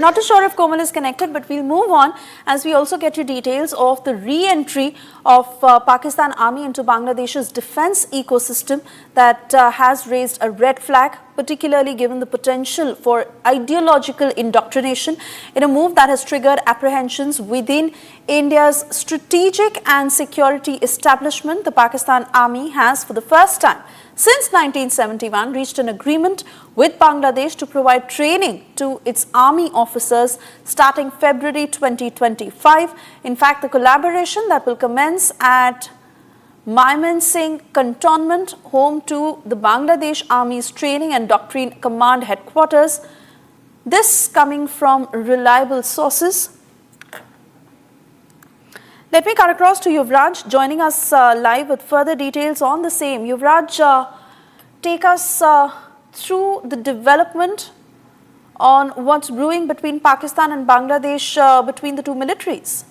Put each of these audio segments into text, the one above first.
Not too sure if Komal is connected, but we'll move on as we also get you details of the re-entry of Pakistan Army into Bangladesh's defense ecosystem that has raised a red flag, particularly given the potential for ideological indoctrination in a move that has triggered apprehensions within India's strategic and security establishment. The Pakistan Army has, for the first time since 1971, reached an agreement with Bangladesh to provide training to its army officers starting February 2025. In fact, the collaboration that will commence at Mymensingh cantonment, home to the Bangladesh Army's Training and Doctrine Command headquarters. This coming from reliable sources. Let me cut across to Yuvraj, joining us live with further details on the same. Yuvraj, take us through the development on what's brewing between Pakistan and Bangladesh, between the two militaries.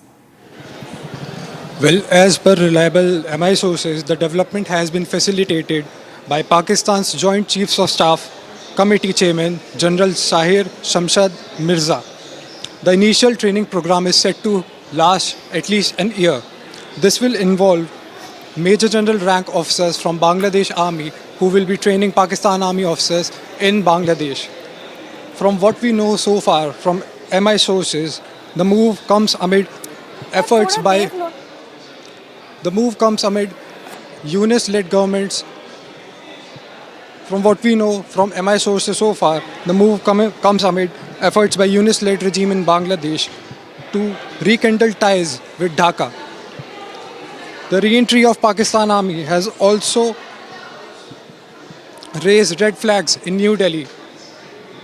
Well, as per reliable MI sources, the development has been facilitated by Pakistan's Joint Chiefs of Staff Committee Chairman General Sahir Shamshad Mirza. The initial training program is set to last at least an year. This will involve Major General rank officers from Bangladesh Army who will be training Pakistan Army officers in Bangladesh. From what we know so far from MI sources, the move comes amid UNIS-led governments. From what we know from MI sources so far, the move comes amid efforts by UNIS-led regime in Bangladesh to rekindle ties with Dhaka. The re-entry of Pakistan Army has also raised red flags in New Delhi,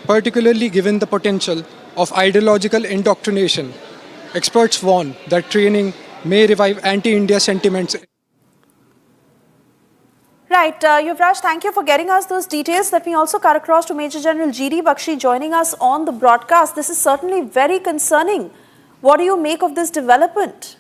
particularly given the potential of ideological indoctrination. Experts warn that training may revive anti-India sentiments. Right, Yuvraj, thank you for getting us those details. Let me also cut across to Major General G.D. Bakshi joining us on the broadcast. This is certainly very concerning. What do you make of this development?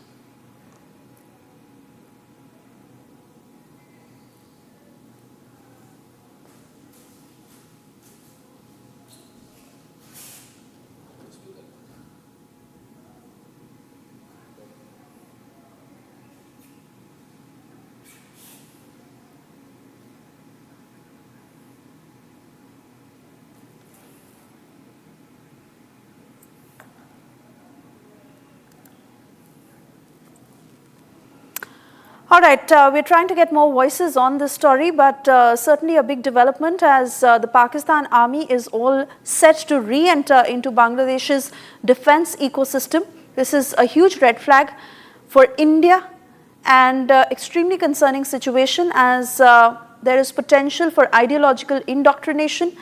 All right, we're trying to get more voices on this story, but certainly a big development as the Pakistan Army is all set to re-enter into Bangladesh's defense ecosystem. This is a huge red flag for India and extremely concerning situation as there is potential for ideological indoctrination.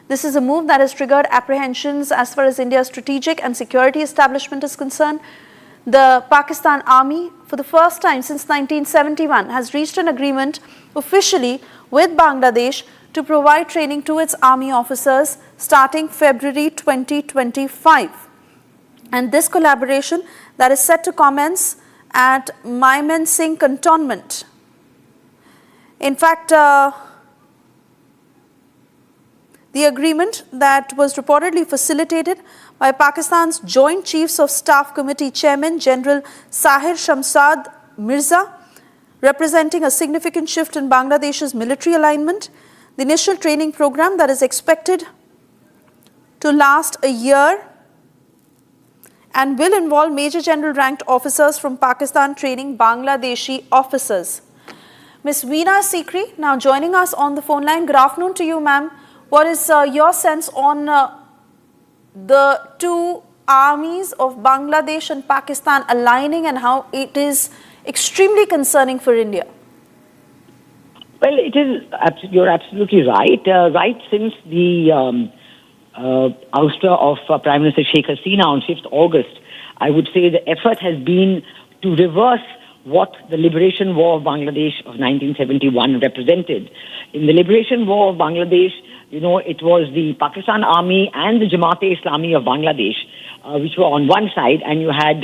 This is a move that has triggered apprehensions as far as India's strategic and security establishment is concerned. The Pakistan Army, for the first time since 1971, has reached an agreement officially with Bangladesh to provide training to its army officers starting February 2025. And this collaboration that is set to commence at Mymensingh cantonment. In fact, the agreement that was reportedly facilitated by Pakistan's Joint Chiefs of Staff Committee Chairman General Sahir Shamshad Mirza, representing a significant shift in Bangladesh's military alignment. The initial training program that is expected to last a year and will involve Major General ranked officers from Pakistan training Bangladeshi officers. Ms. Veena Sikri now joining us on the phone line. Good afternoon to you, ma'am. What is your sense on the two armies of Bangladesh and Pakistan aligning and how it is extremely concerning for India? Well, it is. You're absolutely right. Right since the ouster of Prime Minister Sheikh Hasina on 5th August, I would say the effort has been to reverse what the Liberation War of Bangladesh of 1971 represented. In the Liberation War of Bangladesh, it was the Pakistan Army and the Jamaat-e-Islami of Bangladesh, which were on one side, and you had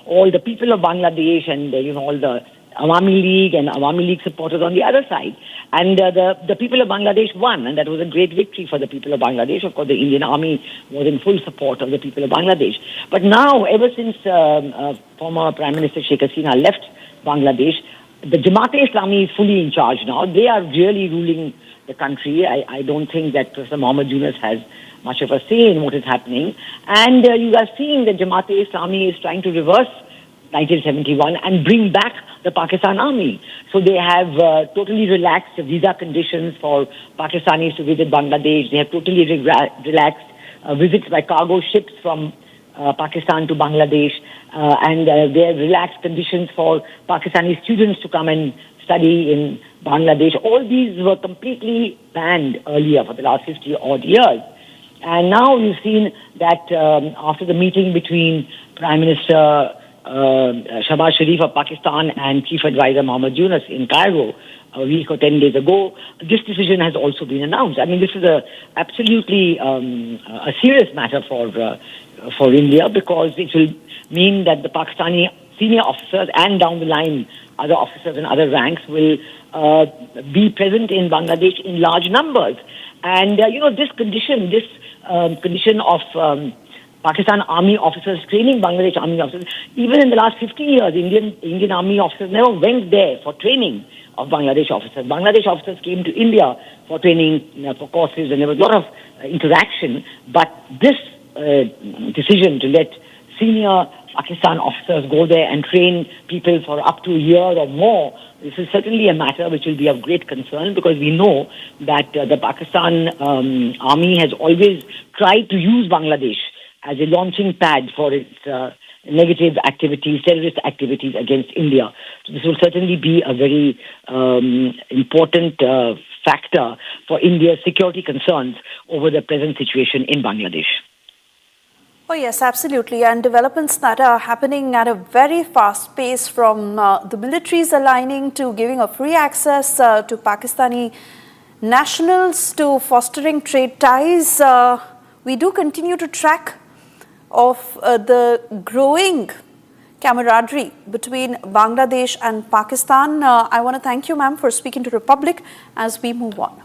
all the people of Bangladesh and, all the Awami League and Awami League supporters on the other side. And the people of Bangladesh won, and that was a great victory for the people of Bangladesh. Of course, the Indian army was in full support of the people of Bangladesh. But now, ever since former Prime Minister Sheikh Hasina left Bangladesh, the Jamaat-e-Islami is fully in charge now. They are really ruling the country. I don't think that Professor Mohammed Yunus has much of a say in what is happening. And you are seeing that Jamaat-e-Islami is trying to reverse 1971 and bring back the Pakistan army. So they have totally relaxed visa conditions for Pakistanis to visit Bangladesh. They have totally relaxed visits by cargo ships from Pakistan to Bangladesh. And they have relaxed conditions for Pakistani students to come and study in Bangladesh. All these were completely banned earlier for the last 50 odd years. And now you've seen that after the meeting between Prime Minister Shahbaz Sharif of Pakistan and Chief Advisor Mohammed Yunus in Cairo a week or 10 days ago, this decision has also been announced. I mean, this is absolutely a serious matter for India, because it will mean that the Pakistani senior officers and down the line other officers and other ranks will be present in Bangladesh in large numbers. And, this condition of Pakistan army officers training Bangladesh army officers, even in the last 50 years, Indian army officers never went there for training of Bangladesh officers. Bangladesh officers came to India for training, for courses, and there was a lot of interaction. But this decision to let senior Pakistan officers go there and train people for up to a year or more, this is certainly a matter which will be of great concern, because we know that the Pakistan army has always tried to use Bangladesh as a launching pad for its negative activities, terrorist activities against India. So this will certainly be a very important factor for India's security concerns over the present situation in Bangladesh. Oh yes, absolutely. And developments that are happening at a very fast pace, from the militaries aligning to giving a free access to Pakistani nationals to fostering trade ties. We do continue to track of the growing camaraderie between Bangladesh and Pakistan. I want to thank you, ma'am, for speaking to Republic as we move on.